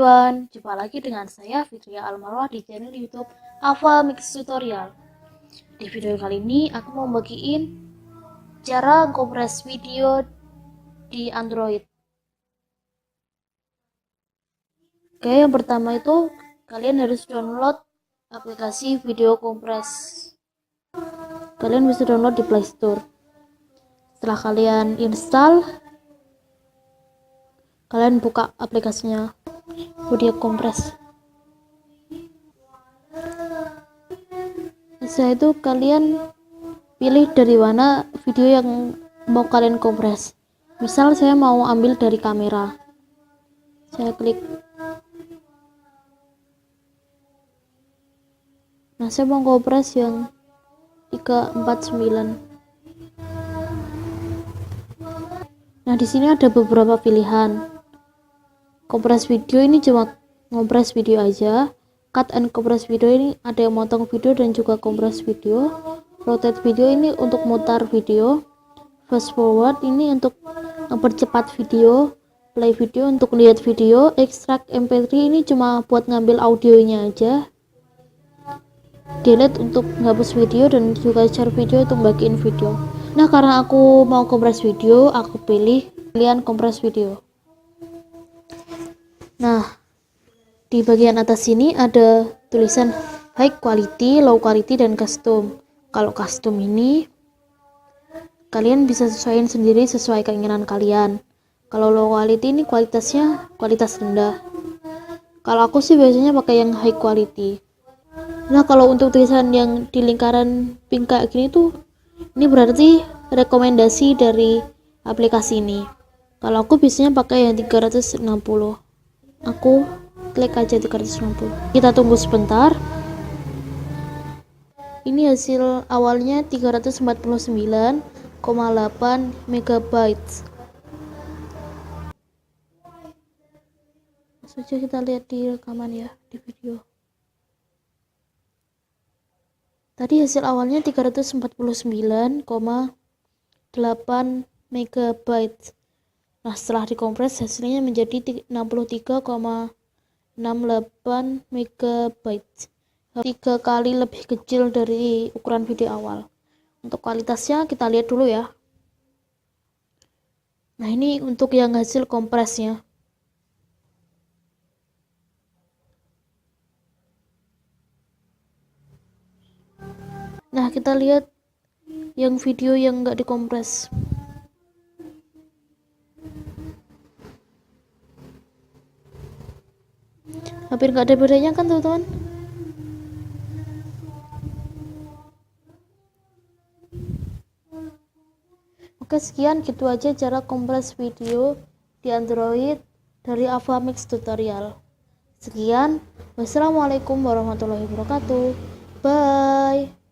everyone, jumpa lagi dengan saya Fitria Almarwah di channel YouTube Ava Mix Tutorial. Di video kali ini aku mau bagiin cara kompres video di Android. Oke, yang pertama itu kalian harus download aplikasi video kompres. Kalian bisa download di Play Store. Setelah kalian install, kalian buka aplikasinya, video kompres. Setelah itu kalian pilih dari mana video yang mau kalian kompres. Misal saya mau ambil dari kamera, saya klik. Nah, saya mau kompres yang 349. Nah, di sini ada beberapa pilihan. Kompres video ini cuma ngompres video aja. Cut and compress video ini ada yang motong video dan juga kompres video. Rotate video ini untuk mutar video. Fast forward ini untuk mempercepat video. Play video untuk lihat video. Extract MP3 ini cuma buat ngambil audionya aja. Delete untuk menghapus video dan juga share video untuk bagiin video. Nah, karena aku mau kompres video, aku pilih pilihan kompres video. Nah, di bagian atas sini ada tulisan high quality, low quality, dan custom. Kalau custom ini kalian bisa sesuaikan sendiri sesuai keinginan kalian. Kalau low quality ini kualitasnya kualitas rendah. Kalau aku sih biasanya pakai yang high quality. Nah, kalau untuk tulisan yang di lingkaran pink kayak gini tuh, ini berarti rekomendasi dari aplikasi ini. Kalau aku biasanya pakai yang 360. Aku klik aja 360. Kita tunggu sebentar. Ini hasil awalnya 349,8 MB. Saja kita lihat di rekaman ya, di video. Tadi hasil awalnya 349,8 MB. Nah, setelah dikompres hasilnya menjadi 63,68 MB. 3 kali lebih kecil dari ukuran video awal. Untuk kualitasnya kita lihat dulu ya. Nah, ini untuk yang hasil kompresnya. Nah, kita lihat yang video yang enggak dikompres. Hampir nggak ada bedanya kan, teman-teman? Oke, sekian gitu aja cara kompres video di Android dari Ava Mix Tutorial. Sekian, wassalamualaikum warahmatullahi wabarakatuh. Bye.